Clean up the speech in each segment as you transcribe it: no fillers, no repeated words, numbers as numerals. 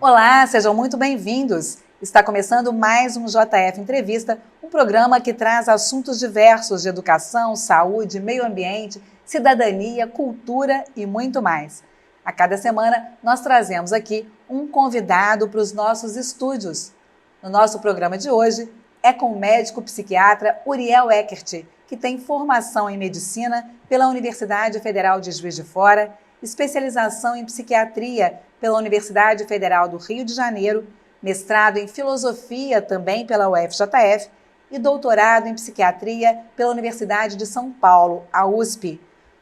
Olá, sejam muito bem-vindos. Está começando mais um JF Entrevista, um programa que traz assuntos diversos de educação, saúde, meio ambiente, cidadania, cultura e muito mais. A cada semana, nós trazemos aqui um convidado para os nossos estúdios. No nosso programa de hoje é com o médico psiquiatra Uriel Eckert, que tem formação em medicina pela Universidade Federal de Juiz de Fora, especialização em psiquiatria pela Universidade Federal do Rio de Janeiro, mestrado em filosofia também pela UFJF e doutorado em psiquiatria pela Universidade de São Paulo, a USP.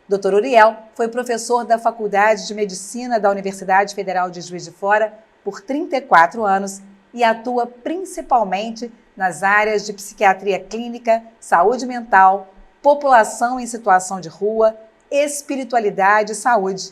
Dr. Uriel foi professor da Faculdade de Medicina da Universidade Federal de Juiz de Fora por 34 anos e atua principalmente nas áreas de psiquiatria clínica, saúde mental, população em situação de rua, espiritualidade e saúde.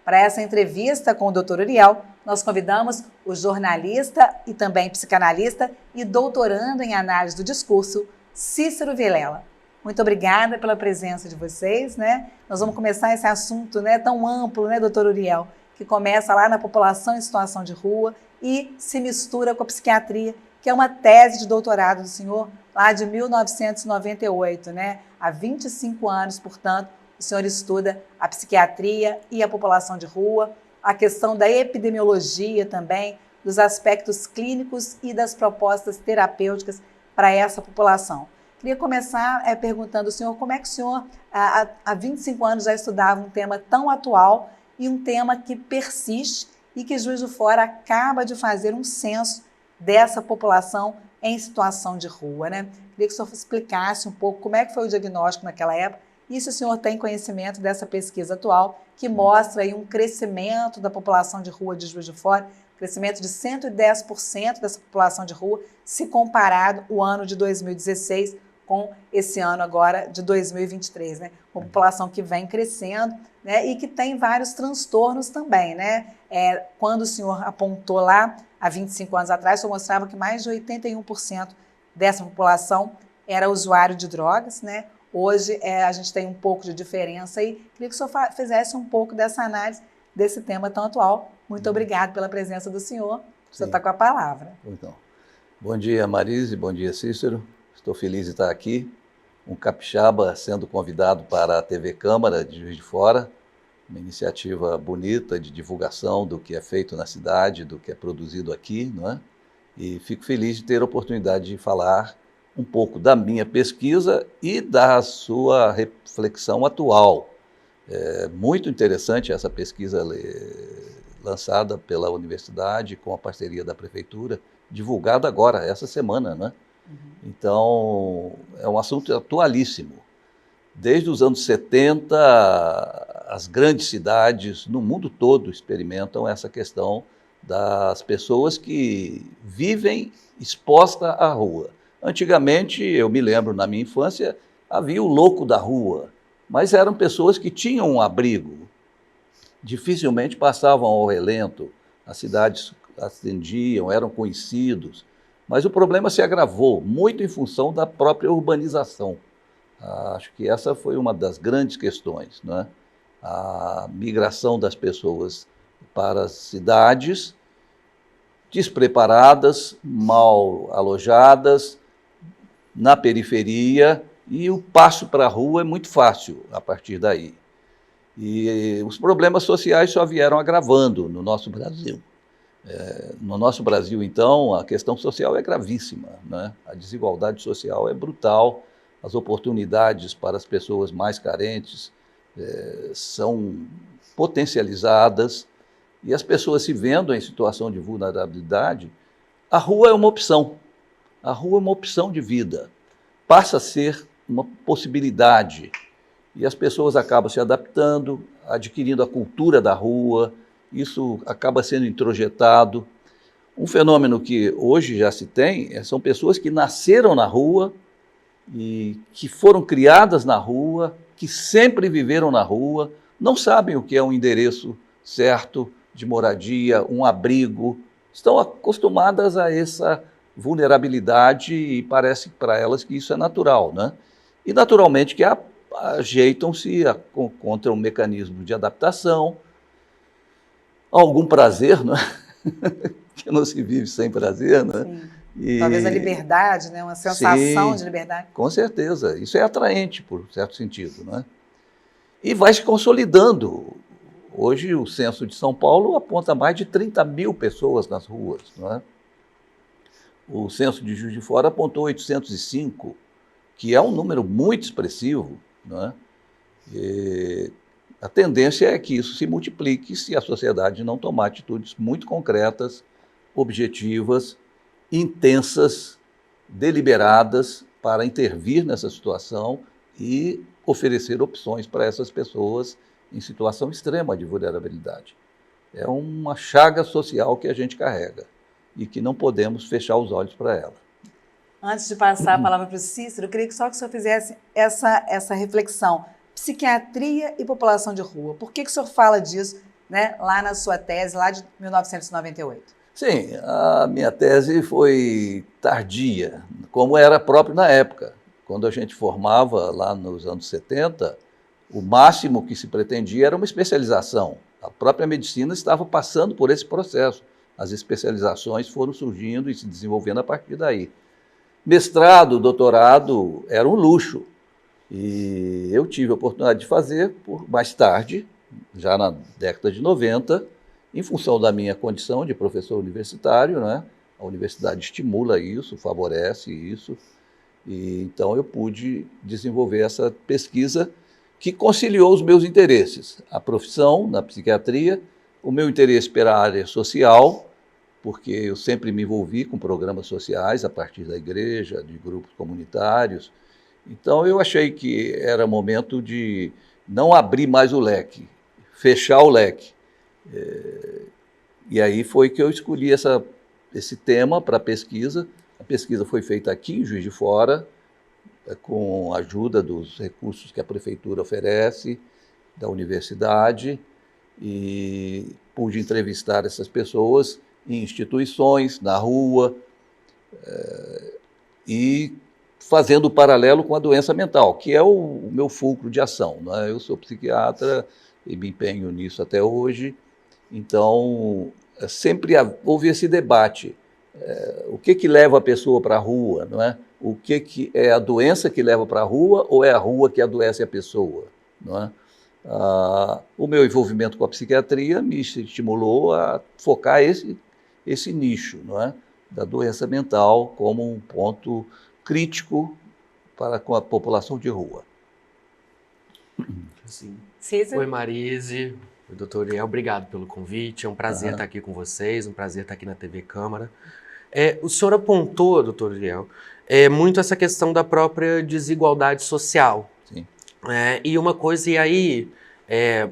Para essa entrevista com o Dr. Uriel, nós convidamos o jornalista e também psicanalista e doutorando em análise do discurso, Cícero Vilela. Muito obrigada pela presença de vocês, né? Nós vamos começar esse assunto, né, tão amplo, né, Dr. Uriel, que começa lá na população em situação de rua e se mistura com a psiquiatria, que é uma tese de doutorado do senhor lá de 1998, né? Há 25 anos, portanto, o senhor estuda a psiquiatria e a população de rua, a questão da epidemiologia também, dos aspectos clínicos e das propostas terapêuticas para essa população. Queria começar perguntando ao senhor como é que o senhor, há 25 anos, já estudava um tema tão atual e um tema que persiste e que Juiz de Fora acaba de fazer um censo dessa população em situação de rua, né? Queria que o senhor explicasse um pouco como é que foi o diagnóstico naquela época e se o senhor tem conhecimento dessa pesquisa atual que mostra aí um crescimento da população de rua de Juiz de Fora, crescimento de 110% dessa população de rua, se comparado o ano de 2016 com esse ano agora de 2023, né? Uma população que vem crescendo, né? E que tem vários transtornos também, né? Quando o senhor apontou lá, há 25 anos atrás, o senhor mostrava que mais de 81% dessa população era usuário de drogas, né? Hoje a gente tem um pouco de diferença aí. Queria que o senhor fizesse um pouco dessa análise desse tema tão atual. Muito obrigado pela presença do senhor. O senhor está com a palavra. Então, bom dia, Marise, bom dia, Cícero. Estou feliz de estar aqui. Um capixaba sendo convidado para a TV Câmara de Juiz de Fora, uma iniciativa bonita de divulgação do que é feito na cidade, do que é produzido aqui, não é? E fico feliz de ter a oportunidade de falar um pouco da minha pesquisa e da sua reflexão atual. É muito interessante essa pesquisa lançada pela universidade com a parceria da prefeitura, divulgada agora, essa semana, né? Então, é um assunto atualíssimo. Desde os anos 70, as grandes cidades no mundo todo experimentam essa questão das pessoas que vivem expostas à rua. Antigamente, eu me lembro, na minha infância, havia o louco da rua, mas eram pessoas que tinham um abrigo, dificilmente passavam ao relento, as cidades atendiam, eram conhecidos, mas o problema se agravou muito em função da própria urbanização. Acho que essa foi uma das grandes questões, né? A migração das pessoas para as cidades, despreparadas, mal alojadas, na periferia, e o passo para a rua é muito fácil a partir daí. E os problemas sociais só vieram agravando no nosso Brasil. No nosso Brasil, então, a questão social é gravíssima, né? A desigualdade social é brutal, as oportunidades para as pessoas mais carentes são potencializadas, e as pessoas se vendo em situação de vulnerabilidade, a rua é uma opção. A rua é uma opção de vida, passa a ser uma possibilidade, e as pessoas acabam se adaptando, adquirindo a cultura da rua, isso acaba sendo introjetado. Um fenômeno que hoje já se tem são pessoas que nasceram na rua e que foram criadas na rua, que sempre viveram na rua, não sabem o que é um endereço certo de moradia, um abrigo, estão acostumadas a essa vulnerabilidade e parece para elas que isso é natural, né? E naturalmente que ajeitam-se, encontram um mecanismo de adaptação, algum prazer, né? que não se vive sem prazer, né? Sim. E, talvez a liberdade, né? Uma sensação de liberdade. Com certeza, isso é atraente, por certo sentido, né? E vai se consolidando. Hoje, o censo de São Paulo aponta mais de 30 mil pessoas nas ruas, não é? O censo de Juiz de Fora apontou 805, que é um número muito expressivo, não é? E a tendência é que isso se multiplique se a sociedade não tomar atitudes muito concretas, objetivas, intensas, deliberadas para intervir nessa situação e oferecer opções para essas pessoas em situação extrema de vulnerabilidade. É uma chaga social que a gente carrega e que não podemos fechar os olhos para ela. Antes de passar a palavra para o Cícero, eu queria que só que o senhor fizesse essa reflexão. Psiquiatria e população de rua. Por que o senhor fala disso, né, lá na sua tese, lá de 1998? Sim, a minha tese foi tardia, como era próprio na época. Quando a gente formava lá nos anos 70, o máximo que se pretendia era uma especialização. A própria medicina estava passando por esse processo. As especializações foram surgindo e se desenvolvendo a partir daí. Mestrado, doutorado era um luxo. E eu tive a oportunidade de fazer mais tarde, já na década de 90, em função da minha condição de professor universitário, né? A universidade estimula isso, favorece isso, e então eu pude desenvolver essa pesquisa que conciliou os meus interesses, a profissão na psiquiatria, o meu interesse pela área social, porque eu sempre me envolvi com programas sociais a partir da igreja, de grupos comunitários. Então eu achei que era momento de não abrir mais o leque, fechar o leque. E aí foi que eu escolhi esse tema para a pesquisa. A pesquisa foi feita aqui em Juiz de Fora, com a ajuda dos recursos que a prefeitura oferece, da universidade, e pude entrevistar essas pessoas em instituições, na rua, e fazendo paralelo com a doença mental, que é o meu fulcro de ação, né? Eu sou psiquiatra e me empenho nisso até hoje, então sempre houve esse debate, o que leva a pessoa para a rua, não é? O que é a doença que leva para a rua ou é a rua que adoece a pessoa, não é? O meu envolvimento com a psiquiatria me estimulou a focar esse nicho, não é? Da doença mental como um ponto crítico para com a população de rua. Sim. Cícero? Oi, Marise. Oi, doutor Uriel. Obrigado pelo convite. É um prazer estar aqui com vocês, um prazer estar aqui na TV Câmara. O senhor apontou, doutor Uriel, muito essa questão da própria desigualdade social. Sim. E uma coisa, e aí,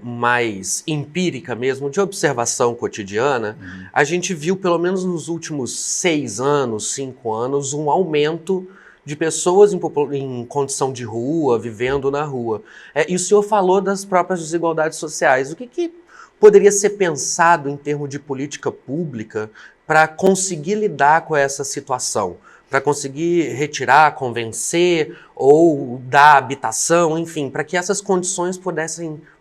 mais empírica mesmo, de observação cotidiana, a gente viu, pelo menos nos últimos 6 anos, 5 anos, um aumento de pessoas em condição de rua, vivendo na rua. E o senhor falou das próprias desigualdades sociais. O que poderia ser pensado em termos de política pública para conseguir lidar com essa situação? Para conseguir retirar, convencer ou dar habitação, enfim, para que essas condições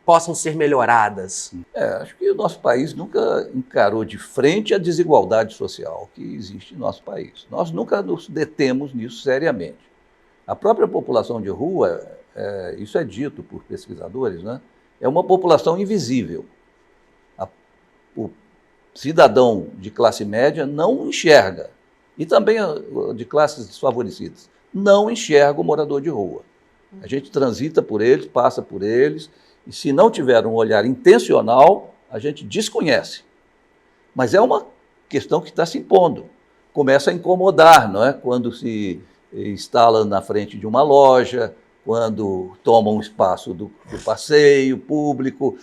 possam ser melhoradas? Acho que o nosso país nunca encarou de frente a desigualdade social que existe no nosso país. Nós nunca nos detemos nisso seriamente. A própria população de rua, isso é dito por pesquisadores, né? É uma população invisível. O cidadão de classe média não enxerga, e também de classes desfavorecidas, não enxerga o morador de rua. A gente transita por eles, passa por eles, e se não tiver um olhar intencional, a gente desconhece. Mas é uma questão que está se impondo. Começa a incomodar, não é? Quando se instala na frente de uma loja, quando toma um espaço do passeio público,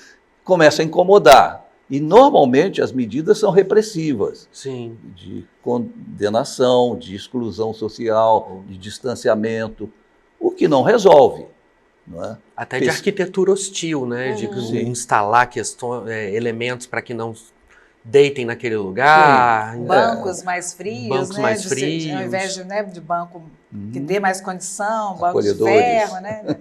começa a incomodar. E, normalmente, as medidas são repressivas. Sim. De condenação, de exclusão social, de distanciamento, o que não resolve. Não é? Até de arquitetura hostil, né? De instalar elementos para que não deitem naquele lugar. Bancos mais frios, bancos mais frios. Ao invés de banco que dê mais condição, banco de ferro, né?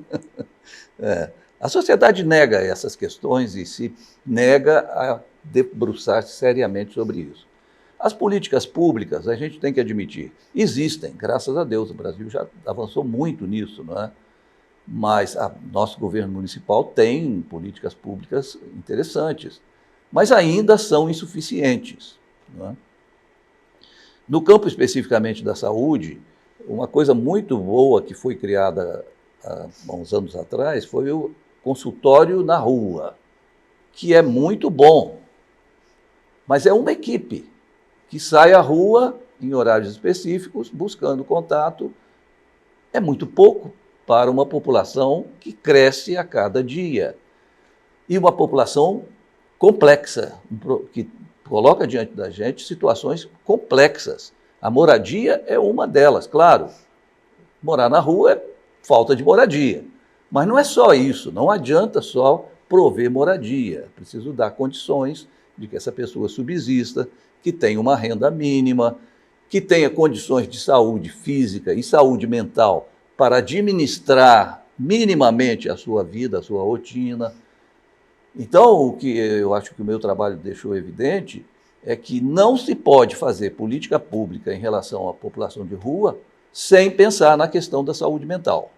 A sociedade nega essas questões e se nega a debruçar-se seriamente sobre isso. As políticas públicas, a gente tem que admitir, existem, graças a Deus, o Brasil já avançou muito nisso, não é? Mas nosso governo municipal tem políticas públicas interessantes, mas ainda são insuficientes, não é? No campo especificamente da saúde, uma coisa muito boa que foi criada há uns anos atrás foi o consultório na rua, que é muito bom, mas é uma equipe que sai à rua em horários específicos, buscando contato. É muito pouco para uma população que cresce a cada dia. E uma população complexa, que coloca diante da gente situações complexas. A moradia é uma delas, claro. Morar na rua é falta de moradia. Mas não é só isso, não adianta só prover moradia. É preciso dar condições de que essa pessoa subsista, que tenha uma renda mínima, que tenha condições de saúde física e saúde mental para administrar minimamente a sua vida, a sua rotina. Então, o que eu acho que o meu trabalho deixou evidente é que não se pode fazer política pública em relação à população de rua sem pensar na questão da saúde mental,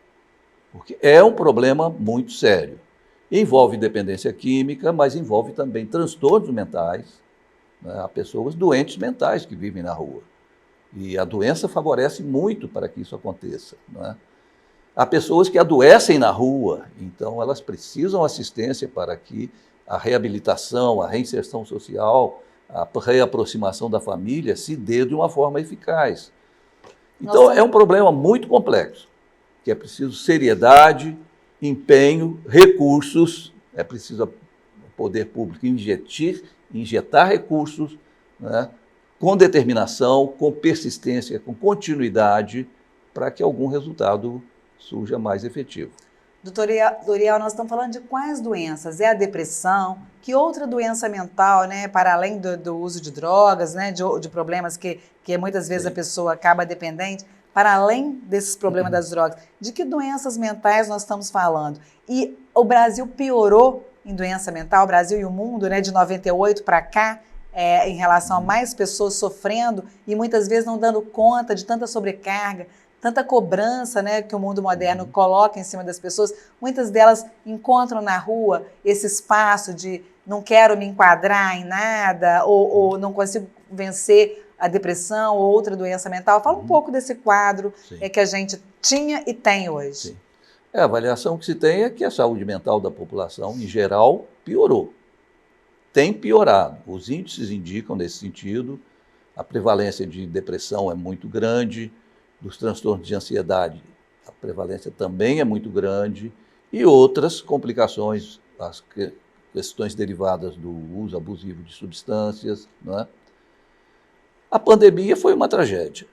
porque é um problema muito sério. Envolve dependência química, mas envolve também transtornos mentais, né? Há pessoas doentes mentais que vivem na rua. E a doença favorece muito para que isso aconteça, não é? Há pessoas que adoecem na rua, então elas precisam assistência para que a reabilitação, a reinserção social, a reaproximação da família se dê de uma forma eficaz. Então é um problema muito complexo, que é preciso seriedade, empenho, recursos, é preciso o poder público injetar recursos, né, com determinação, com persistência, com continuidade, para que algum resultado surja mais efetivo. Doutor Uriel, nós estamos falando de quais doenças? É a depressão? Que outra doença mental, né, para além do uso de drogas, né, de problemas que muitas vezes a pessoa acaba dependente, para além desses problemas das drogas, de que doenças mentais nós estamos falando? E o Brasil piorou em doença mental, o Brasil e o mundo, né, de 98 para cá, em relação a mais pessoas sofrendo e muitas vezes não dando conta de tanta sobrecarga, tanta cobrança, né, que o mundo moderno coloca em cima das pessoas. Muitas delas encontram na rua esse espaço de não quero me enquadrar em nada ou não consigo vencer a depressão ou outra doença mental. Fala um pouco desse quadro que a gente tinha e tem hoje. Sim. A avaliação que se tem é que a saúde mental da população, em geral, piorou. Tem piorado. Os índices indicam nesse sentido. A prevalência de depressão é muito grande, dos transtornos de ansiedade, a prevalência também é muito grande, e outras complicações, as questões derivadas do uso abusivo de substâncias, não é? A pandemia foi uma tragédia.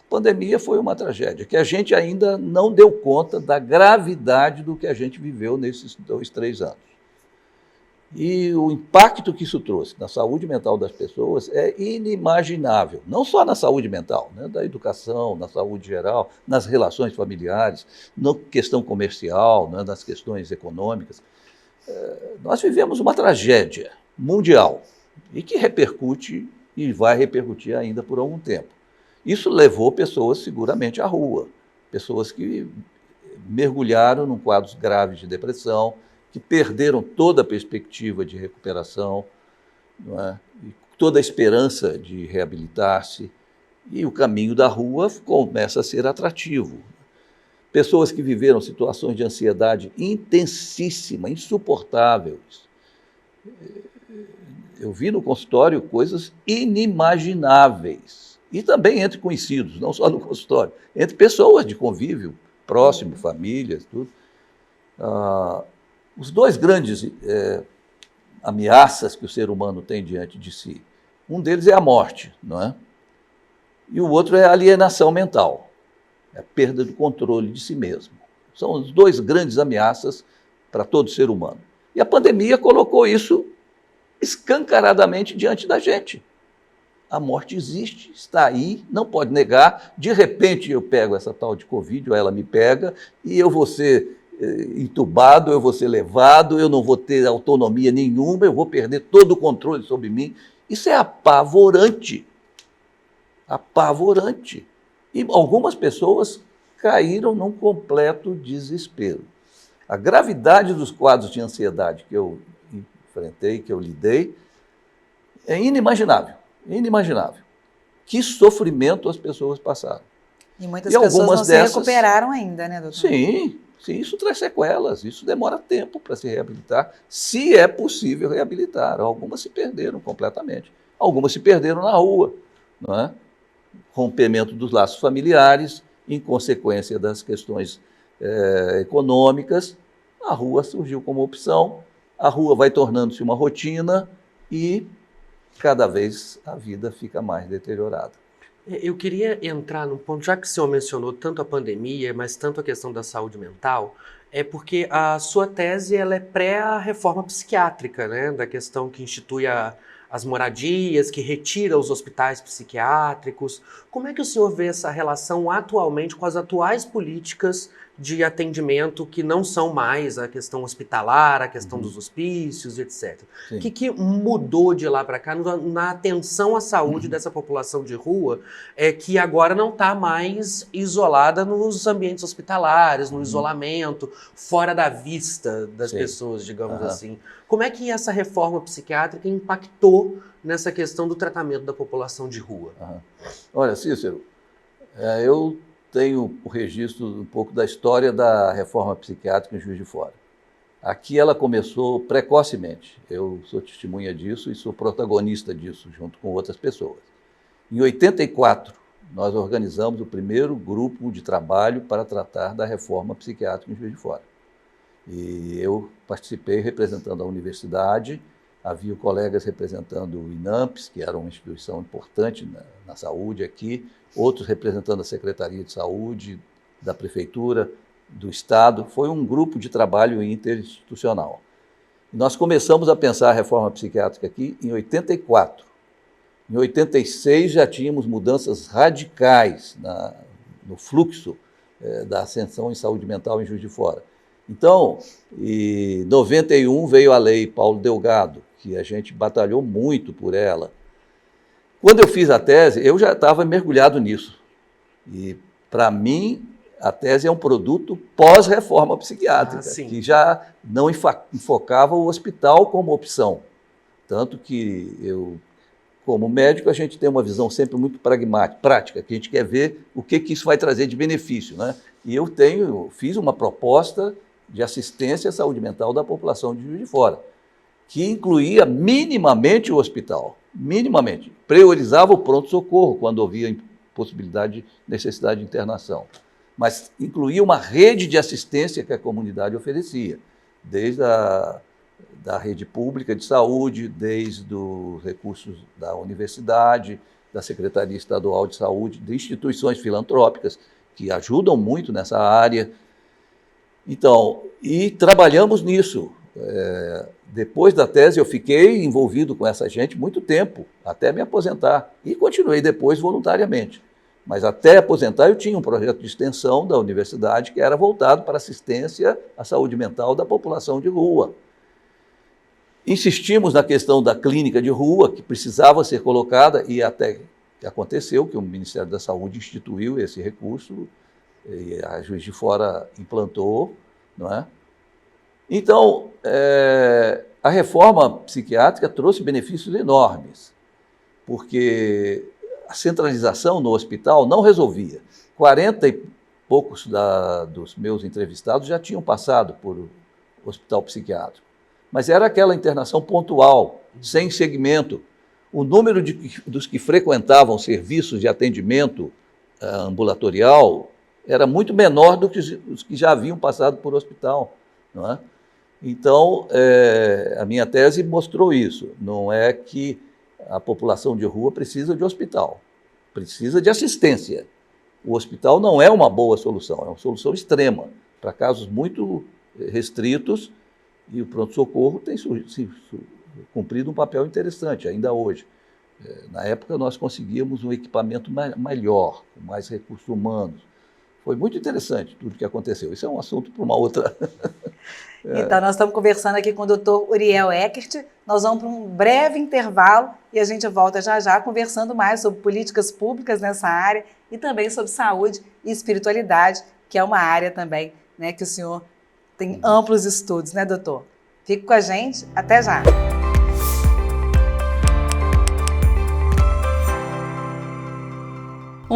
A pandemia foi uma tragédia, que a gente ainda não deu conta da gravidade do que a gente viveu nesses 2, 3 anos. E o impacto que isso trouxe na saúde mental das pessoas é inimaginável. Não só na saúde mental, né, da educação, na saúde geral, nas relações familiares, na questão comercial, né, nas questões econômicas. Nós vivemos uma tragédia mundial e que repercute e vai repercutir ainda por algum tempo. Isso levou pessoas seguramente à rua, pessoas que mergulharam em quadros graves de depressão, que perderam toda a perspectiva de recuperação, não é? E toda a esperança de reabilitar-se, e o caminho da rua começa a ser atrativo. Pessoas que viveram situações de ansiedade intensíssima, insuportáveis. Eu vi no consultório coisas inimagináveis, e também entre conhecidos, não só no consultório, entre pessoas de convívio próximo, famílias, tudo. Os dois grandes ameaças que o ser humano tem diante de si, um deles é a morte, não é? E o outro é a alienação mental, é a perda do controle de si mesmo. São as duas grandes ameaças para todo ser humano. E a pandemia colocou isso escancaradamente diante da gente. A morte existe, está aí, não pode negar. De repente eu pego essa tal de Covid, ou ela me pega, e eu vou ser entubado, eu vou ser levado, eu não vou ter autonomia nenhuma, eu vou perder todo o controle sobre mim. Isso é apavorante. Apavorante. E algumas pessoas caíram num completo desespero. A gravidade dos quadros de ansiedade que eu enfrentei, que eu lidei, é inimaginável, inimaginável. Que sofrimento as pessoas passaram. E muitas pessoas não se recuperaram ainda, né, doutor? Sim, isso traz sequelas, isso demora tempo para se reabilitar, se é possível reabilitar. Algumas se perderam completamente, algumas se perderam na rua, não é? Rompimento dos laços familiares, em consequência das questões econômicas, a rua surgiu como opção, a rua vai tornando-se uma rotina e cada vez a vida fica mais deteriorada. Eu queria entrar num ponto, já que o senhor mencionou tanto a pandemia, mas tanto a questão da saúde mental, é porque a sua tese ela é pré-reforma psiquiátrica, né? Da questão que institui as moradias, que retira os hospitais psiquiátricos. Como é que o senhor vê essa relação atualmente com as atuais políticas de atendimento que não são mais a questão hospitalar, a questão dos hospícios, etc. O que mudou de lá para cá na atenção à saúde dessa população de rua, que agora não está mais isolada nos ambientes hospitalares, no isolamento, fora da vista das pessoas, digamos assim. Como é que essa reforma psiquiátrica impactou nessa questão do tratamento da população de rua? Olha, Cícero, eu tenho o registro um pouco da história da reforma psiquiátrica em Juiz de Fora. Aqui ela começou precocemente. Eu sou testemunha disso e sou protagonista disso, junto com outras pessoas. Em 84, nós organizamos o primeiro grupo de trabalho para tratar da reforma psiquiátrica em Juiz de Fora. E eu participei representando a universidade, havia colegas representando o INAMPS, que era uma instituição importante na saúde aqui, outros representando a Secretaria de Saúde, da Prefeitura, do Estado. Foi um grupo de trabalho interinstitucional. E nós começamos a pensar a reforma psiquiátrica aqui em 84. Em 86 já tínhamos mudanças radicais no fluxo da ascensão em saúde mental em Juiz de Fora. Então, em 91 veio a lei Paulo Delgado, que a gente batalhou muito por ela. Quando eu fiz a tese, eu já estava mergulhado nisso. E, para mim, a tese é um produto pós-reforma psiquiátrica, que já não enfocava o hospital como opção. Tanto que eu, como médico, a gente tem uma visão sempre muito pragmática, prática, que a gente quer ver o que isso vai trazer de benefício, né? E eu fiz uma proposta de assistência à saúde mental da população de Juiz de Fora, que incluía minimamente o hospital, minimamente. Priorizava o pronto-socorro quando havia possibilidade, necessidade de internação. Mas incluía uma rede de assistência que a comunidade oferecia, desde da rede pública de saúde, desde os recursos da universidade, da Secretaria Estadual de Saúde, de instituições filantrópicas que ajudam muito nessa área. Então, e trabalhamos nisso. Depois da tese, eu fiquei envolvido com essa gente muito tempo, até me aposentar, e continuei depois voluntariamente. Mas até aposentar, eu tinha um projeto de extensão da universidade que era voltado para assistência à saúde mental da população de rua. Insistimos na questão da clínica de rua, que precisava ser colocada, e até aconteceu que o Ministério da Saúde instituiu esse recurso, e a Juiz de Fora implantou, não é? Então, a reforma psiquiátrica trouxe benefícios enormes, porque a centralização no hospital não resolvia. 40 e poucos dos meus entrevistados já tinham passado por hospital psiquiátrico, mas era aquela internação pontual, sem segmento. O número dos que frequentavam serviços de atendimento ambulatorial era muito menor do que os que já haviam passado por hospital, não é? Então, a minha tese mostrou isso. Não é que a população de rua precisa de hospital, precisa de assistência. O hospital não é uma boa solução, é uma solução extrema, para casos muito restritos, e o pronto-socorro tem cumprido um papel interessante, ainda hoje. Na época, nós conseguíamos um equipamento melhor, com mais recursos humanos. Foi muito interessante tudo o que aconteceu. Isso é um assunto para uma outra Então, nós estamos conversando aqui com o Dr. Uriel Eckert. Nós vamos para um breve intervalo e a gente volta já já conversando mais sobre políticas públicas nessa área e também sobre saúde e espiritualidade, que é uma área também, né, que o senhor tem amplos estudos, né, doutor? Fique com a gente, até já!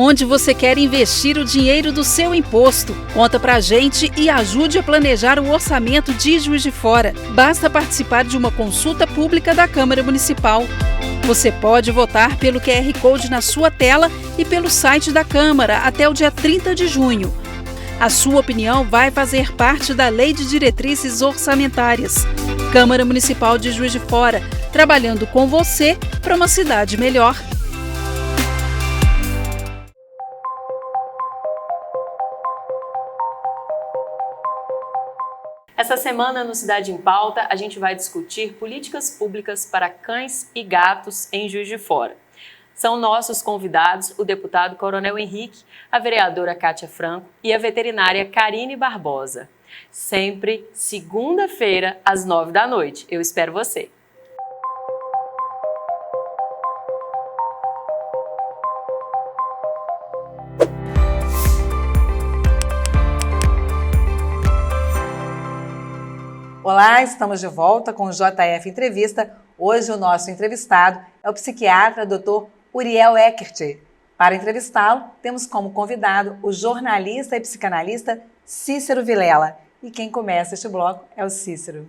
Onde você quer investir o dinheiro do seu imposto? Conta pra gente e ajude a planejar o orçamento de Juiz de Fora. Basta participar de uma consulta pública da Câmara Municipal. Você pode votar pelo QR Code na sua tela e pelo site da Câmara até o dia 30 de junho. A sua opinião vai fazer parte da Lei de Diretrizes Orçamentárias. Câmara Municipal de Juiz de Fora, trabalhando com você para uma cidade melhor. Essa semana no Cidade em Pauta, a gente vai discutir políticas públicas para cães e gatos em Juiz de Fora. São nossos convidados o deputado Coronel Henrique, a vereadora Kátia Franco e a veterinária Karine Barbosa. Sempre segunda-feira, às 9 da noite. Eu espero você! Olá, estamos de volta com o JF Entrevista. Hoje o nosso entrevistado é o psiquiatra Dr. Uriel Eckert. Para entrevistá-lo, temos como convidado o jornalista e psicanalista Cícero Vilela. E quem começa este bloco é o Cícero.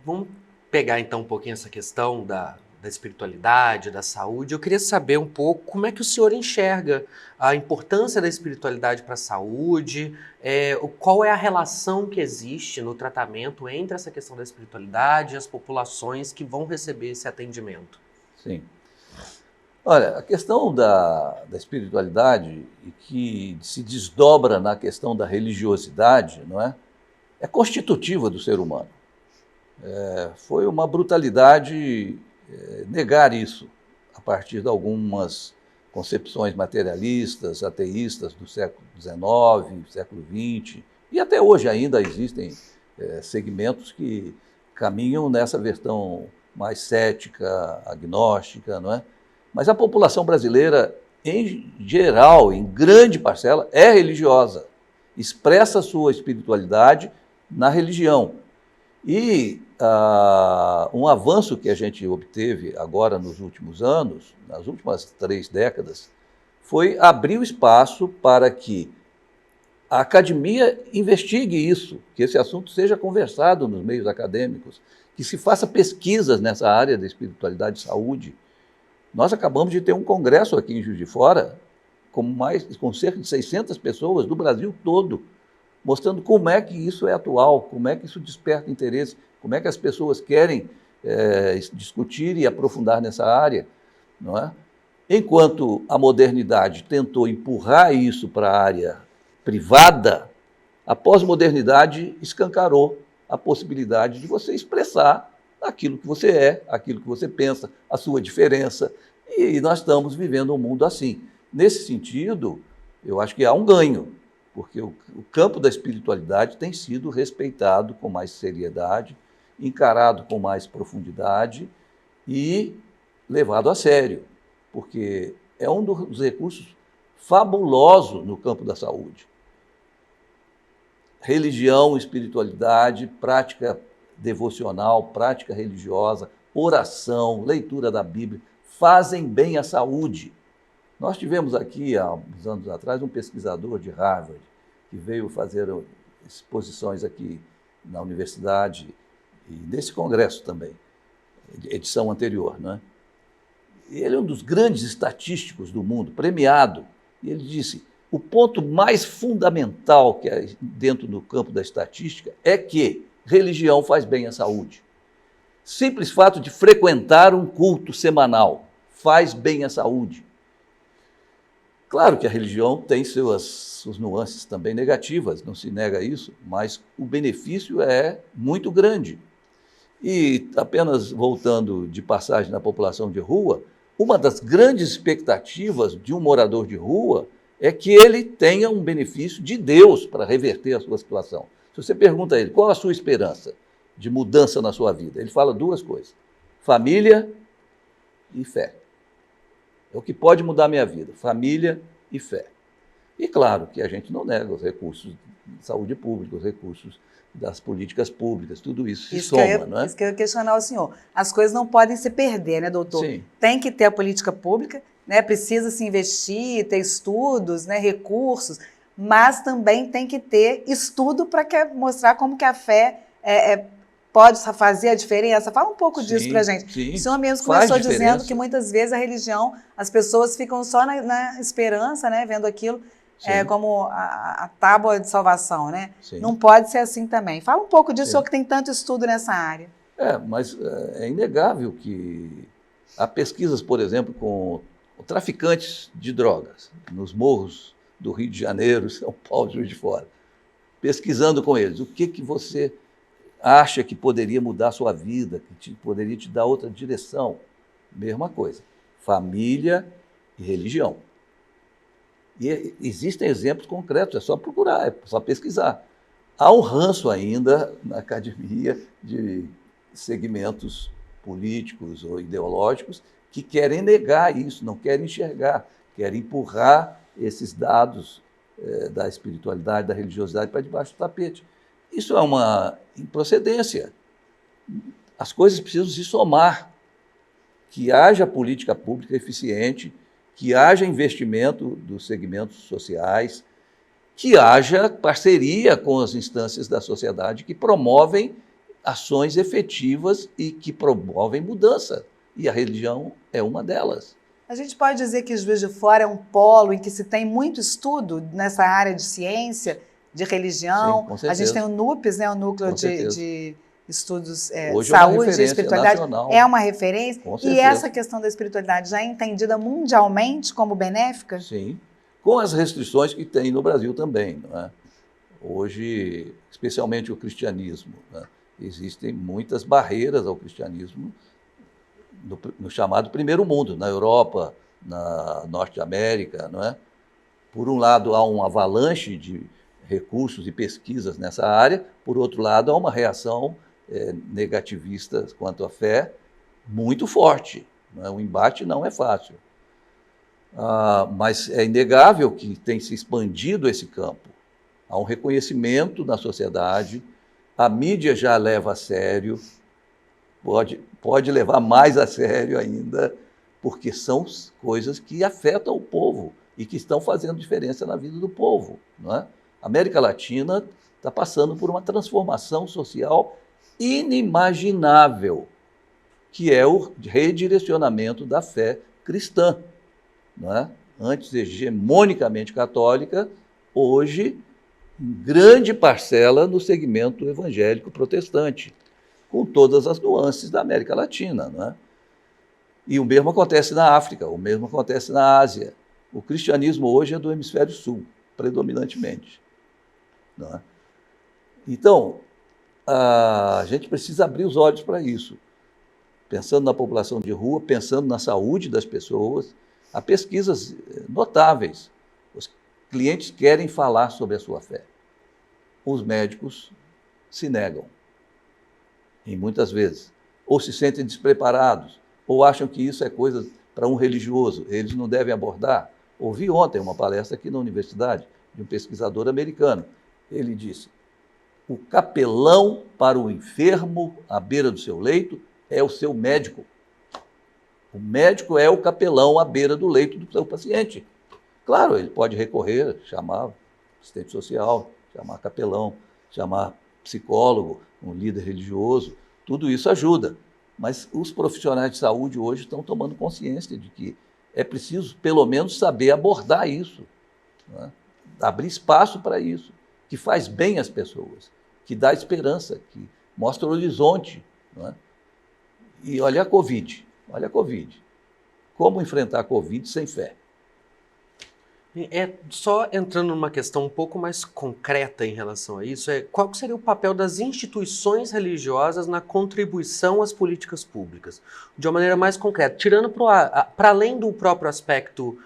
Vamos pegar então um pouquinho essa questão da espiritualidade, da saúde. Eu queria saber um pouco como é que o senhor enxerga a importância da espiritualidade para a saúde, qual é a relação que existe no tratamento entre essa questão da espiritualidade e as populações que vão receber esse atendimento. Sim. Olha, a questão da espiritualidade e que se desdobra na questão da religiosidade, não é? É constitutiva do ser humano. Foi uma brutalidade negar isso a partir de algumas concepções materialistas, ateístas do século XIX, século XX, e até hoje ainda existem segmentos que caminham nessa versão mais cética, agnóstica, não é? Mas a população brasileira, em geral, em grande parcela, é religiosa, expressa a sua espiritualidade na religião. E um avanço que a gente obteve agora nos últimos anos, nas últimas 3 décadas, foi abrir o espaço para que a academia investigue isso, que esse assunto seja conversado nos meios acadêmicos, que se faça pesquisas nessa área da espiritualidade e saúde. Nós acabamos de ter um congresso aqui em Juiz de Fora, com cerca de 600 pessoas do Brasil todo, mostrando como é que isso é atual, como é que isso desperta interesse, como é que as pessoas querem discutir e aprofundar nessa área, não é? Enquanto a modernidade tentou empurrar isso para a área privada, a pós-modernidade escancarou a possibilidade de você expressar aquilo que você é, aquilo que você pensa, a sua diferença, e nós estamos vivendo um mundo assim. Nesse sentido, eu acho que há um ganho, porque o campo da espiritualidade tem sido respeitado com mais seriedade, encarado com mais profundidade e levado a sério, porque é um dos recursos fabulosos no campo da saúde. Religião, espiritualidade, prática devocional, prática religiosa, oração, leitura da Bíblia, fazem bem à saúde. Nós tivemos aqui, há uns anos atrás, um pesquisador de Harvard, que veio fazer exposições aqui na universidade e nesse congresso também, edição anterior, né? Ele é um dos grandes estatísticos do mundo, premiado, e ele disse: o ponto mais fundamental que é dentro do campo da estatística é que religião faz bem à saúde. Simples fato de frequentar um culto semanal faz bem à saúde. Claro que a religião tem suas nuances também negativas, não se nega isso, mas o benefício é muito grande. E apenas voltando de passagem na população de rua, uma das grandes expectativas de um morador de rua é que ele tenha um benefício de Deus para reverter a sua situação. Se você pergunta a ele qual a sua esperança de mudança na sua vida, ele fala duas coisas: família e fé. É o que pode mudar a minha vida, família e fé. E claro que a gente não nega os recursos de saúde pública, os recursos das políticas públicas, tudo isso se soma, não é? Isso que eu ia questionar o senhor. As coisas não podem se perder, né, doutor? Sim. Tem que ter a política pública, né? Precisa se investir, ter estudos, né, recursos, mas também tem que ter estudo para mostrar como que a fé pode fazer a diferença. Fala um pouco disso para a gente. Sim, o senhor mesmo faz começou diferença. dizendo que muitas vezes a religião, as pessoas ficam só na esperança, né, vendo aquilo como a tábua de salvação, né? Sim. Não pode ser assim também. Fala um pouco disso, senhor que tem tanto estudo nessa área. Mas é inegável que há pesquisas, por exemplo, com traficantes de drogas nos morros do Rio de Janeiro, São Paulo, Juiz de Fora, pesquisando com eles o que você acha que poderia mudar a sua vida, que poderia te dar outra direção. Mesma coisa, família e religião. E existem exemplos concretos, é só procurar, é só pesquisar. Há um ranço ainda na academia de segmentos políticos ou ideológicos que querem negar isso, não querem enxergar, querem empurrar esses dados da espiritualidade, da religiosidade para debaixo do tapete. Isso é uma improcedência. As coisas precisam se somar. Que haja política pública eficiente, que haja investimento dos segmentos sociais, que haja parceria com as instâncias da sociedade que promovem ações efetivas e que promovem mudança. E a religião é uma delas. A gente pode dizer que Juiz de Fora é um polo em que se tem muito estudo nessa área de ciência, de religião. Sim, com certeza. A gente tem o NUPES, né, o Núcleo Com de Estudos Hoje Saúde e Espiritualidade. nacional. É uma referência. Com E certeza. essa questão da espiritualidade já é entendida mundialmente como benéfica? Sim, com as restrições que tem no Brasil também. Não é? Hoje, especialmente o cristianismo, né? Existem muitas barreiras ao cristianismo no chamado primeiro mundo, na Europa, na Norte América. Não é? Por um lado, há um avalanche de recursos e pesquisas nessa área, por outro lado, há uma reação negativista quanto à fé muito forte. Não é? O embate não é fácil. Mas é inegável que tem se expandido esse campo. Há um reconhecimento na sociedade, a mídia já leva a sério, pode levar mais a sério ainda, porque são coisas que afetam o povo e que estão fazendo diferença na vida do povo. Não é? A América Latina está passando por uma transformação social inimaginável, que é o redirecionamento da fé cristã. Não é? Antes hegemonicamente católica, hoje em grande parcela no segmento evangélico protestante, com todas as nuances da América Latina. Não é? E o mesmo acontece na África, o mesmo acontece na Ásia. O cristianismo hoje é do hemisfério sul, predominantemente. Não é? Então, a gente precisa abrir os olhos para isso, pensando na população de rua, pensando na saúde das pessoas. Há pesquisas notáveis. Os clientes querem falar sobre a sua fé. Os médicos se negam, e muitas vezes, ou se sentem despreparados, ou acham que isso é coisa para um religioso, eles não devem abordar. Ouvi ontem uma palestra aqui na universidade de um pesquisador americano. Ele disse: o capelão para o enfermo à beira do seu leito é o seu médico. O médico é o capelão à beira do leito do seu paciente. Claro, ele pode recorrer, chamar assistente social, chamar capelão, chamar psicólogo, um líder religioso, tudo isso ajuda. Mas os profissionais de saúde hoje estão tomando consciência de que é preciso, pelo menos, saber abordar isso, não é? Abrir espaço para isso, que faz bem às pessoas, que dá esperança, que mostra o horizonte. Não é? E olha a Covid. Como enfrentar a Covid sem fé? Só entrando numa questão um pouco mais concreta em relação a isso, qual seria o papel das instituições religiosas na contribuição às políticas públicas? De uma maneira mais concreta, tirando para além do próprio aspecto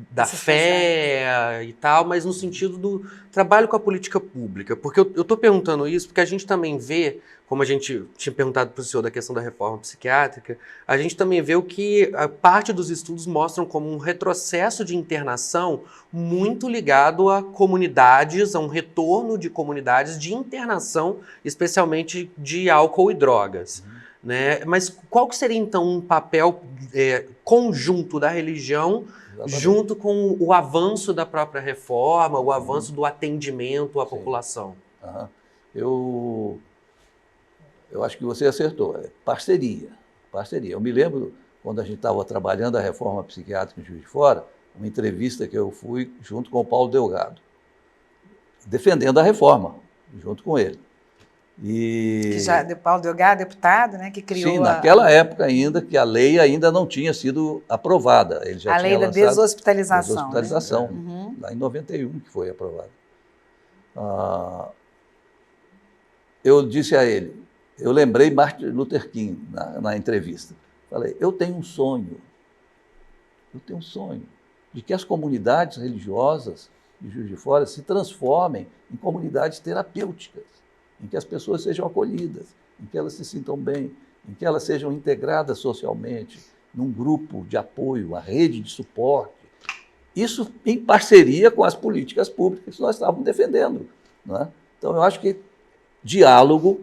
da fé e tal, mas no sentido do trabalho com a política pública. Porque eu estou perguntando isso porque a gente também vê, como a gente tinha perguntado para o senhor da questão da reforma psiquiátrica, a gente também vê o que a parte dos estudos mostram como um retrocesso de internação muito ligado a comunidades, a um retorno de comunidades de internação, especialmente de álcool e drogas. Né? Mas qual que seria, então, um papel conjunto da religião junto com o avanço da própria reforma, o avanço do atendimento à população? Eu acho que você acertou. Parceria. Eu me lembro, quando a gente estava trabalhando a reforma psiquiátrica em Juiz de Fora, uma entrevista que eu fui junto com o Paulo Delgado, defendendo a reforma, junto com ele. Que já, Paulo Delgado, deputado, né, que criou... Sim, naquela época ainda, que a lei ainda não tinha sido aprovada. Ele já a lei da deshospitalização. Deshospitalização, né? Lá em 91 que foi aprovada. Eu disse a ele, eu lembrei Martin Luther King na entrevista. Falei, eu tenho um sonho de que as comunidades religiosas de Juiz de Fora se transformem em comunidades terapêuticas, em que as pessoas sejam acolhidas, em que elas se sintam bem, em que elas sejam integradas socialmente, num grupo de apoio, uma rede de suporte. Isso em parceria com as políticas públicas que nós estávamos defendendo. Não é? Então, eu acho que diálogo,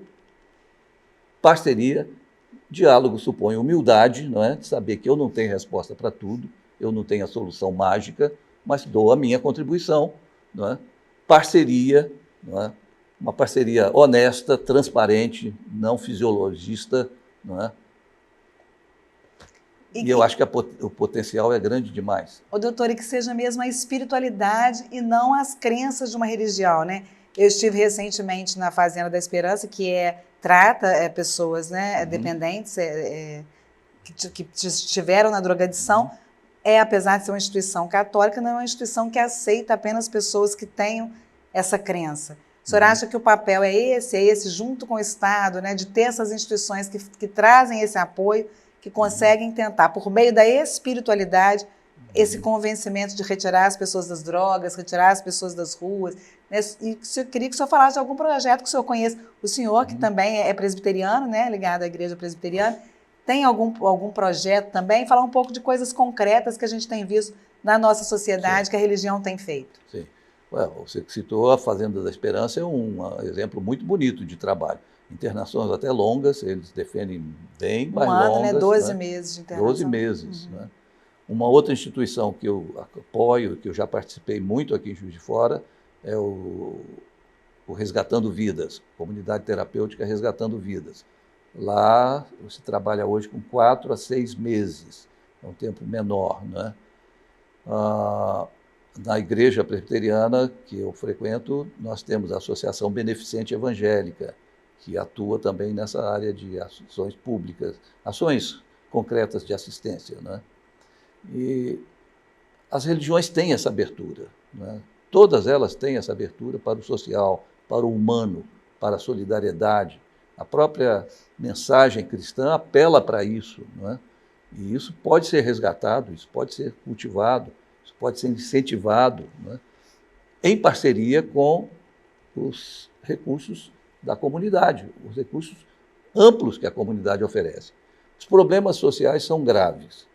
parceria, diálogo supõe humildade, não é? De saber que eu não tenho resposta para tudo, eu não tenho a solução mágica, mas dou a minha contribuição. Não é? Parceria, não é? Uma parceria honesta, transparente, não fisiologista, não é? E eu acho que o potencial é grande demais. Doutor, e que seja mesmo a espiritualidade e não as crenças de uma religião, né? Eu estive recentemente na Fazenda da Esperança, que trata pessoas, né, dependentes que estiveram na drogadição. Apesar de ser uma instituição católica, não é uma instituição que aceita apenas pessoas que tenham essa crença. O senhor acha que o papel é esse junto com o Estado, né, de ter essas instituições que trazem esse apoio, que conseguem tentar, por meio da espiritualidade, esse convencimento de retirar as pessoas das drogas, retirar as pessoas das ruas? Né? E eu queria que o senhor falasse de algum projeto que o senhor conheça. O senhor, que também é presbiteriano, né, ligado à igreja presbiteriana, tem algum projeto também? Falar um pouco de coisas concretas que a gente tem visto na nossa sociedade, sim, que a religião tem feito. Sim. Você citou a Fazenda da Esperança, é um exemplo muito bonito de trabalho. Internações até longas, eles defendem bem mais longas. Um ano, né? 12 meses de internação. 12 meses. Né? Uma outra instituição que eu apoio, que eu já participei muito aqui em Juiz de Fora, é o Resgatando Vidas, Comunidade Terapêutica Resgatando Vidas. Lá você trabalha hoje com 4 a 6 meses, é um tempo menor. Né? Na igreja presbiteriana que eu frequento, nós temos a Associação Beneficente Evangélica, que atua também nessa área de ações públicas, ações concretas de assistência. Né? E as religiões têm essa abertura. Né? Todas elas têm essa abertura para o social, para o humano, para a solidariedade. A própria mensagem cristã apela para isso. Né? E isso pode ser resgatado, isso pode ser cultivado, pode ser incentivado, né, em parceria com os recursos da comunidade, os recursos amplos que a comunidade oferece. Os problemas sociais são graves.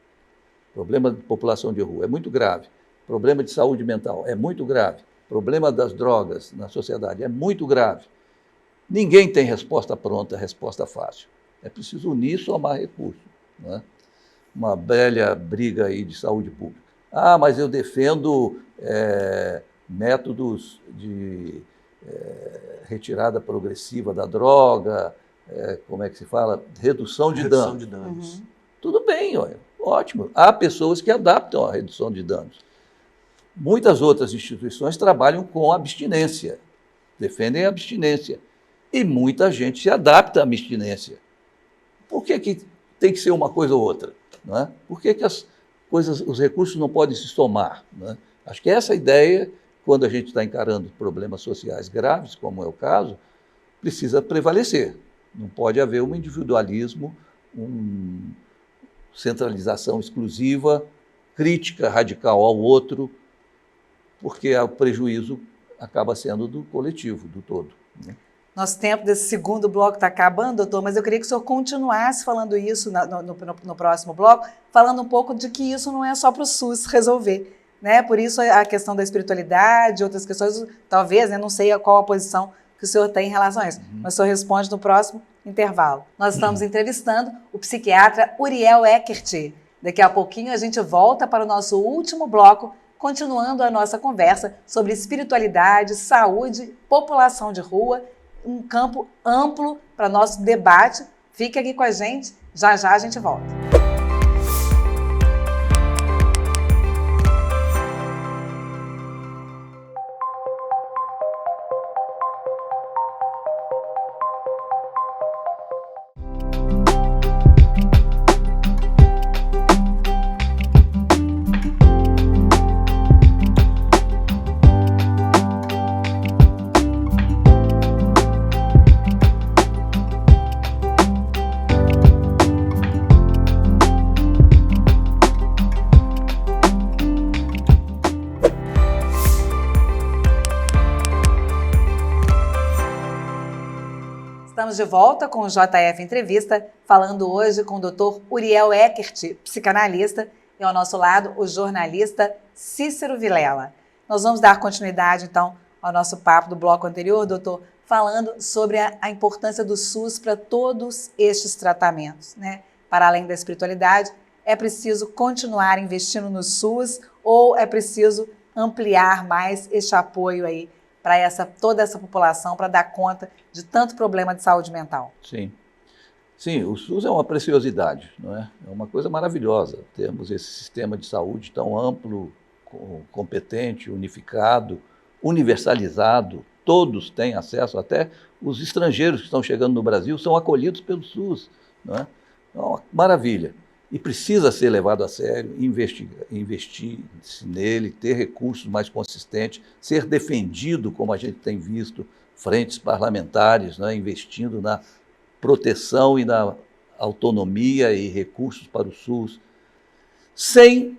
O problema de população de rua é muito grave. O problema de saúde mental é muito grave. O problema das drogas na sociedade é muito grave. Ninguém tem resposta pronta, resposta fácil. É preciso unir e somar recursos. Né? Uma velha briga aí de saúde pública. Mas eu defendo métodos de retirada progressiva da droga, como é que se fala? Redução de danos. Tudo bem, ótimo. Há pessoas que adaptam a redução de danos. Muitas outras instituições trabalham com abstinência, defendem a abstinência. E muita gente se adapta à abstinência. Por que tem que ser uma coisa ou outra? Não é? Por que os recursos não podem se somar? Né? Acho que essa ideia, quando a gente está encarando problemas sociais graves, como é o caso, precisa prevalecer. Não pode haver um individualismo, uma centralização exclusiva, crítica radical ao outro, porque o prejuízo acaba sendo do coletivo, do todo, né? Nosso tempo desse segundo bloco está acabando, doutor, mas eu queria que o senhor continuasse falando isso no próximo bloco, falando um pouco de que isso não é só para o SUS resolver, né? Por isso a questão da espiritualidade, outras questões, talvez, né, não sei qual a posição que o senhor tem em relação a isso, mas o senhor responde no próximo intervalo. Nós estamos entrevistando o psiquiatra Uriel Eckert. Daqui a pouquinho a gente volta para o nosso último bloco, continuando a nossa conversa sobre espiritualidade, saúde, população de rua, um campo amplo para nosso debate. Fique aqui com a gente, já já a gente volta. Estamos de volta com o JF Entrevista, falando hoje com o Dr. Uriel Eckert, psicanalista, e ao nosso lado o jornalista Cícero Vilela. Nós vamos dar continuidade, então, ao nosso papo do bloco anterior, doutor, falando sobre a importância do SUS para todos estes tratamentos, né? Para além da espiritualidade, é preciso continuar investindo no SUS ou é preciso ampliar mais este apoio aí para toda essa população, para dar conta de tanto problema de saúde mental? Sim. Sim, o SUS é uma preciosidade, não é? É uma coisa maravilhosa. Temos esse sistema de saúde tão amplo, competente, unificado, universalizado. Todos têm acesso, até os estrangeiros que estão chegando no Brasil são acolhidos pelo SUS, não é? Então, maravilha. E precisa ser levado a sério, investir nele, ter recursos mais consistentes, ser defendido, como a gente tem visto, frentes parlamentares, né, investindo na proteção e na autonomia e recursos para o SUS, sem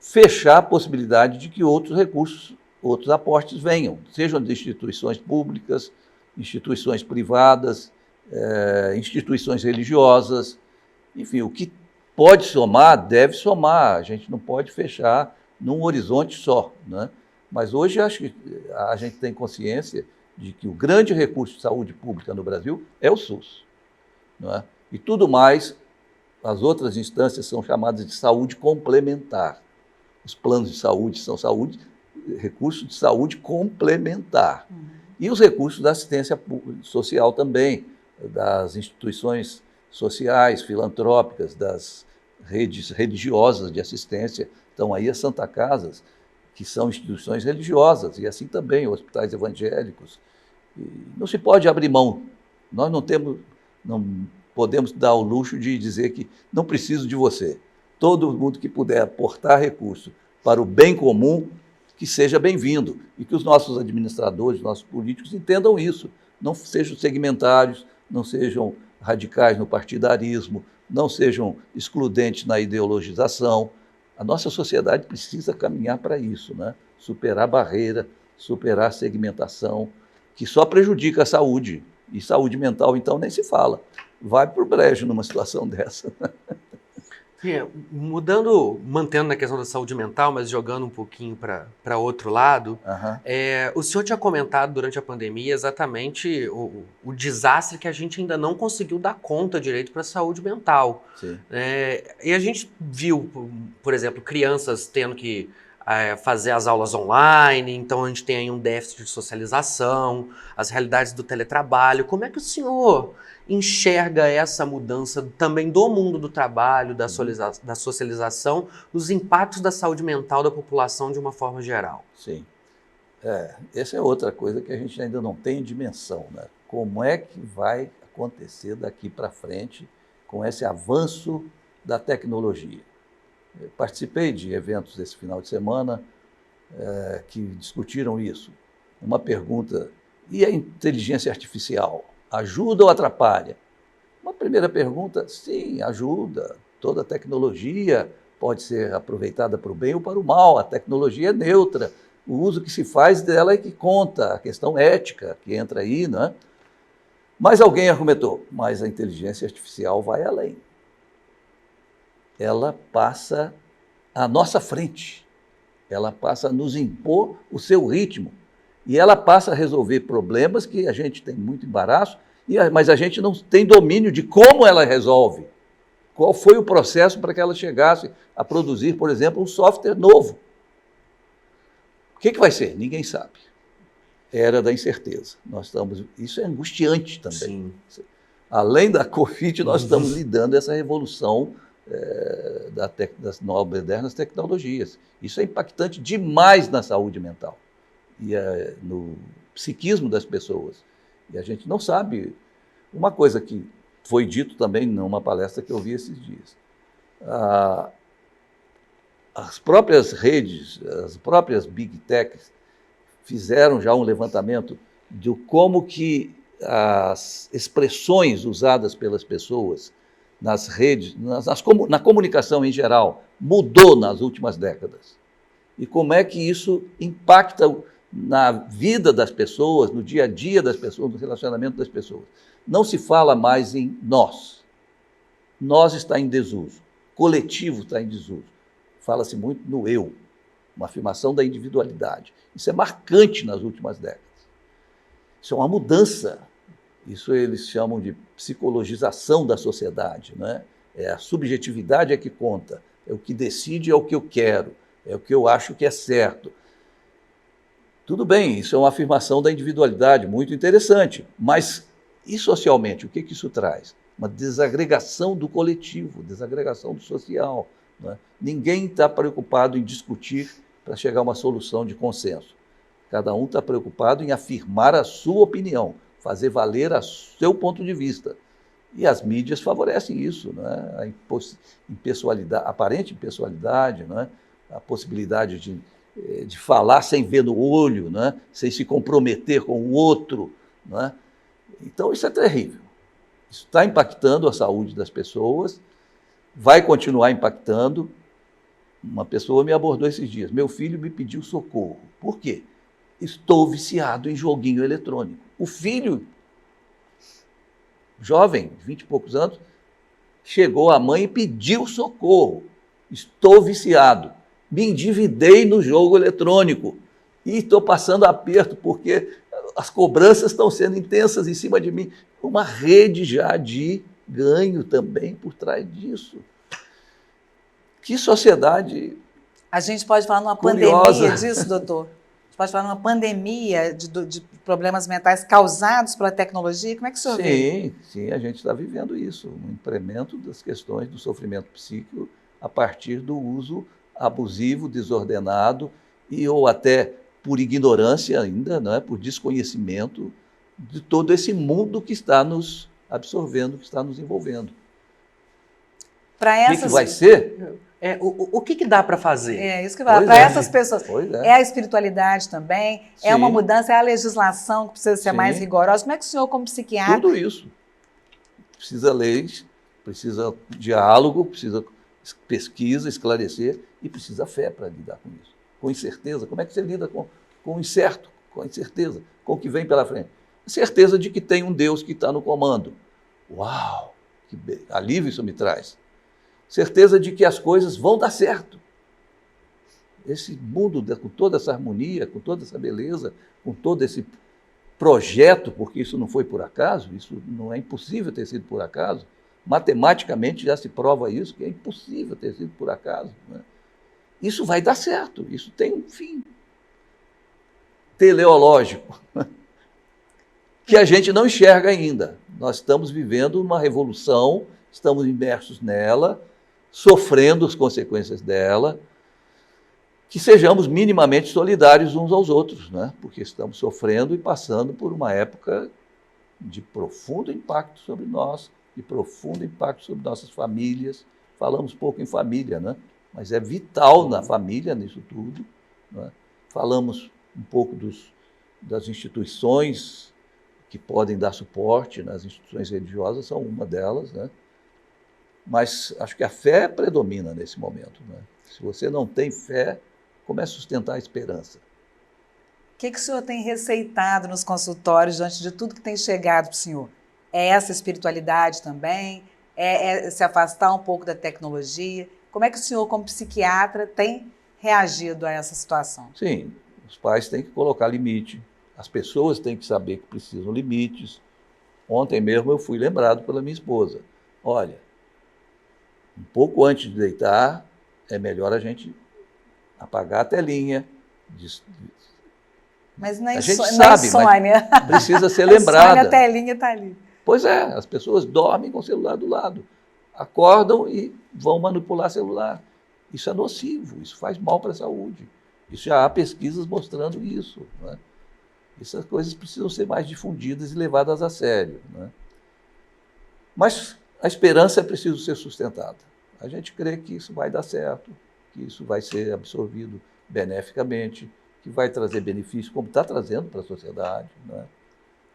fechar a possibilidade de que outros recursos, outros aportes venham, sejam de instituições públicas, instituições privadas, instituições religiosas, enfim, o que pode somar, deve somar, a gente não pode fechar num horizonte só, né? Mas hoje acho que a gente tem consciência de que o grande recurso de saúde pública no Brasil é o SUS, não é? E tudo mais, as outras instâncias são chamadas de saúde complementar. Os planos de saúde são recursos de saúde complementar. E os recursos da assistência social também, das instituições sociais, filantrópicas, das redes religiosas de assistência. Então aí as Santa Casas, que são instituições religiosas, e assim também hospitais evangélicos. E não se pode abrir mão. Nós não podemos dar o luxo de dizer que não preciso de você. Todo mundo que puder aportar recurso para o bem comum, que seja bem-vindo. E que os nossos administradores, nossos políticos entendam isso. Não sejam segmentários, não sejam radicais no partidarismo, não sejam excludentes na ideologização. A nossa sociedade precisa caminhar para isso, né? Superar barreira, superar a segmentação, que só prejudica a saúde. E saúde mental, então, nem se fala. Vai para o brejo numa situação dessa. Mantendo na questão da saúde mental, mas jogando um pouquinho para outro lado, o senhor tinha comentado durante a pandemia exatamente o desastre que a gente ainda não conseguiu dar conta direito para a saúde mental. E a gente viu, por exemplo, crianças tendo que fazer as aulas online, então a gente tem aí um déficit de socialização, as realidades do teletrabalho. Como é que o senhor enxerga essa mudança também do mundo do trabalho, da socialização, dos impactos da saúde mental da população de uma forma geral? Sim. Essa é outra coisa que a gente ainda não tem dimensão, né? Como é que vai acontecer daqui para frente com esse avanço da tecnologia? Eu participei de eventos esse final de semana que discutiram isso. Uma pergunta, e a inteligência artificial? Ajuda ou atrapalha? Uma primeira pergunta, sim, ajuda. Toda tecnologia pode ser aproveitada para o bem ou para o mal, a tecnologia é neutra, o uso que se faz dela é que conta, a questão ética que entra aí, né? Mas alguém argumentou, mas a inteligência artificial vai além. Ela passa à nossa frente, ela passa a nos impor o seu ritmo, e ela passa a resolver problemas que a gente tem muito embaraço, mas a gente não tem domínio de como ela resolve. Qual foi o processo para que ela chegasse a produzir, por exemplo, um software novo? O que vai ser? Ninguém sabe. Era da incerteza. Isso é angustiante também. Sim. Além da Covid, nós estamos lidando essa revolução das modernas tecnologias. Isso é impactante demais na saúde mental e no psiquismo das pessoas. E a gente não sabe. Uma coisa que foi dito também numa palestra que eu vi esses dias. As próprias redes, as próprias Big Techs fizeram já um levantamento de como que as expressões usadas pelas pessoas nas redes, na comunicação em geral, mudou nas últimas décadas. E como é que isso impacta na vida das pessoas, no dia a dia das pessoas, no relacionamento das pessoas. Não se fala mais em nós. Nós está em desuso. Coletivo está em desuso. Fala-se muito no eu, uma afirmação da individualidade. Isso é marcante nas últimas décadas. Isso é uma mudança. Isso eles chamam de psicologização da sociedade, né? A subjetividade é que conta. É o que decide, é o que eu quero. É o que eu acho que é certo. Tudo bem, isso é uma afirmação da individualidade muito interessante, mas e socialmente, o que isso traz? Uma desagregação do coletivo, desagregação do social. Né? Ninguém está preocupado em discutir para chegar a uma solução de consenso. Cada um está preocupado em afirmar a sua opinião, fazer valer o seu ponto de vista. E as mídias favorecem isso, né? A impessoalidade, aparente impessoalidade, né? A possibilidade de falar sem ver no olho, né? Sem se comprometer com o outro. Né? Então, isso é terrível. Isso está impactando a saúde das pessoas, vai continuar impactando. Uma pessoa me abordou esses dias. Meu filho me pediu socorro. Por quê? Estou viciado em joguinho eletrônico. O filho, jovem, 20 e poucos anos, chegou à mãe e pediu socorro. Estou viciado. Me endividei no jogo eletrônico e estou passando aperto porque as cobranças estão sendo intensas em cima de mim. Uma rede já de ganho também por trás disso. Que sociedade A gente pode falar numa curiosa. Pandemia disso, doutor? A gente pode falar numa pandemia de problemas mentais causados pela tecnologia? Como é que o senhor vê? Sim, a gente está vivendo isso. Um incremento das questões do sofrimento psíquico a partir do uso abusivo, desordenado ou até por ignorância ainda, né, por desconhecimento de todo esse mundo que está nos absorvendo, que está nos envolvendo. Para O que vai ser? O que dá para fazer? É isso que vai. Para essas pessoas. É a espiritualidade também, Sim. É uma mudança, é a legislação que precisa ser Sim. mais rigorosa. Como é que o senhor, como psiquiatra... Tudo isso. Precisa leis, precisa diálogo, precisa pesquisa, esclarecer e precisa fé para lidar com isso. Com incerteza. Como é que você lida com o incerto, com a incerteza, com o que vem pela frente? A certeza de que tem um Deus que está no comando. Uau! Que alívio isso me traz. Certeza de que as coisas vão dar certo. Esse mundo, com toda essa harmonia, com toda essa beleza, com todo esse projeto, porque isso não foi por acaso, isso não é impossível ter sido por acaso. Matematicamente já se prova isso, que é impossível ter sido por acaso. Né? Isso vai dar certo, isso tem um fim teleológico, que a gente não enxerga ainda. Nós estamos vivendo uma revolução, estamos imersos nela, sofrendo as consequências dela, que sejamos minimamente solidários uns aos outros, né? Porque estamos sofrendo e passando por uma época de profundo impacto sobre nós, de profundo impacto sobre nossas famílias. Falamos pouco em família, né? Mas é vital na família, nisso tudo. Né? Falamos um pouco das instituições que podem dar suporte, né? As instituições religiosas são uma delas, né? Mas acho que a fé predomina nesse momento, né? Se você não tem fé, como é sustentar a esperança? O que o senhor tem receitado nos consultórios diante de tudo que tem chegado para o senhor? É essa espiritualidade também? É se afastar um pouco da tecnologia? Como é que o senhor, como psiquiatra, tem reagido a essa situação? Sim, os pais têm que colocar limite, as pessoas têm que saber que precisam de limites. Ontem mesmo eu fui lembrado pela minha esposa. Olha, um pouco antes de deitar, é melhor a gente apagar a telinha. Mas na A gente sabe, insônia. mas precisa ser A lembrada. telinha está ali. Pois é, as pessoas dormem com o celular do lado, acordam e vão manipular celular. Isso é nocivo, isso faz mal para a saúde. Isso já há pesquisas mostrando isso, né? Essas coisas precisam ser mais difundidas e levadas a sério, né? Mas a esperança é preciso ser sustentada. A gente crê que isso vai dar certo, que isso vai ser absorvido beneficamente, que vai trazer benefício, como está trazendo para a sociedade, né?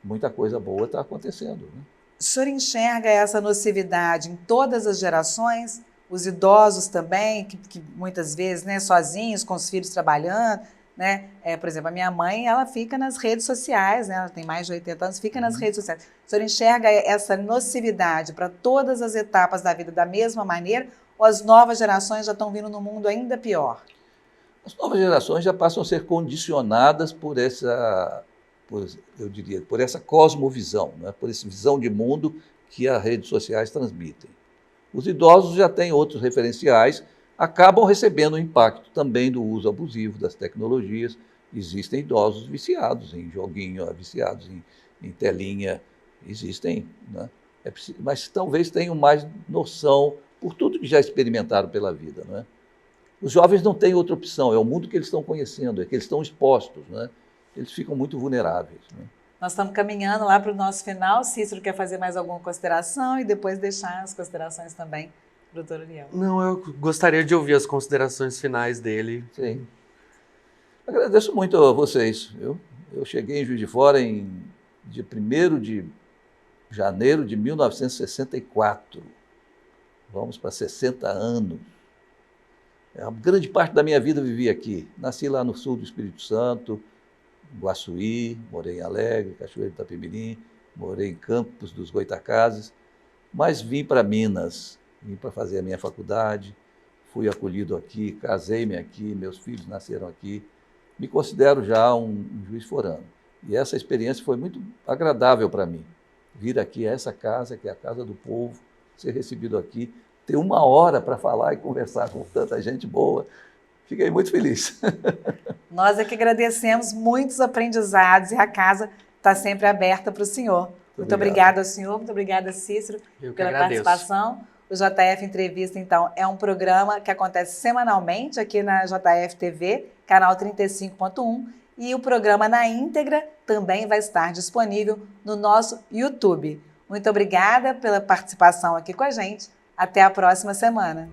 Muita coisa boa está acontecendo, né? O senhor enxerga essa nocividade em todas as gerações? Os idosos também, que muitas vezes, né, sozinhos, com os filhos trabalhando, né? Por exemplo, a minha mãe, ela fica nas redes sociais, né? Ela tem mais de 80 anos, fica nas redes sociais. O senhor enxerga essa nocividade para todas as etapas da vida da mesma maneira, ou as novas gerações já estão vindo num mundo ainda pior? As novas gerações já passam a ser condicionadas por essa cosmovisão, né? Por essa visão de mundo que as redes sociais transmitem. Os idosos já têm outros referenciais, acabam recebendo o impacto também do uso abusivo das tecnologias. Existem idosos viciados em joguinho, viciados em telinha, existem, né? Mas talvez tenham mais noção por tudo que já experimentaram pela vida, né? Os jovens não têm outra opção, é o mundo que eles estão conhecendo, é que eles estão expostos, né? Eles ficam muito vulneráveis, né? Nós estamos caminhando lá para o nosso final. Cícero quer fazer mais alguma consideração e depois deixar as considerações também, doutor Uriel. Não, eu gostaria de ouvir as considerações finais dele. Sim. Agradeço muito a vocês. Eu cheguei em Juiz de Fora em dia 1º de janeiro de 1964. Vamos para 60 anos. A grande parte da minha vida eu vivi aqui. Nasci lá no sul do Espírito Santo, Guaçuí, morei em Alegre, Cachoeiro de Itapemirim, morei em Campos dos Goitacazes, mas vim para Minas, vim para fazer a minha faculdade, fui acolhido aqui, casei-me aqui, meus filhos nasceram aqui, me considero já um juiz forano. E essa experiência foi muito agradável para mim, vir aqui a essa casa, que é a casa do povo, ser recebido aqui, ter 1 hora para falar e conversar com tanta gente boa. Fiquei muito feliz. Nós é que agradecemos, muitos aprendizados, e a casa está sempre aberta para o senhor. Muito obrigada ao senhor, muito obrigada, Cícero, pela participação. O JF Entrevista, então, é um programa que acontece semanalmente aqui na JF TV, canal 35.1, e o programa na íntegra também vai estar disponível no nosso YouTube. Muito obrigada pela participação aqui com a gente. Até a próxima semana.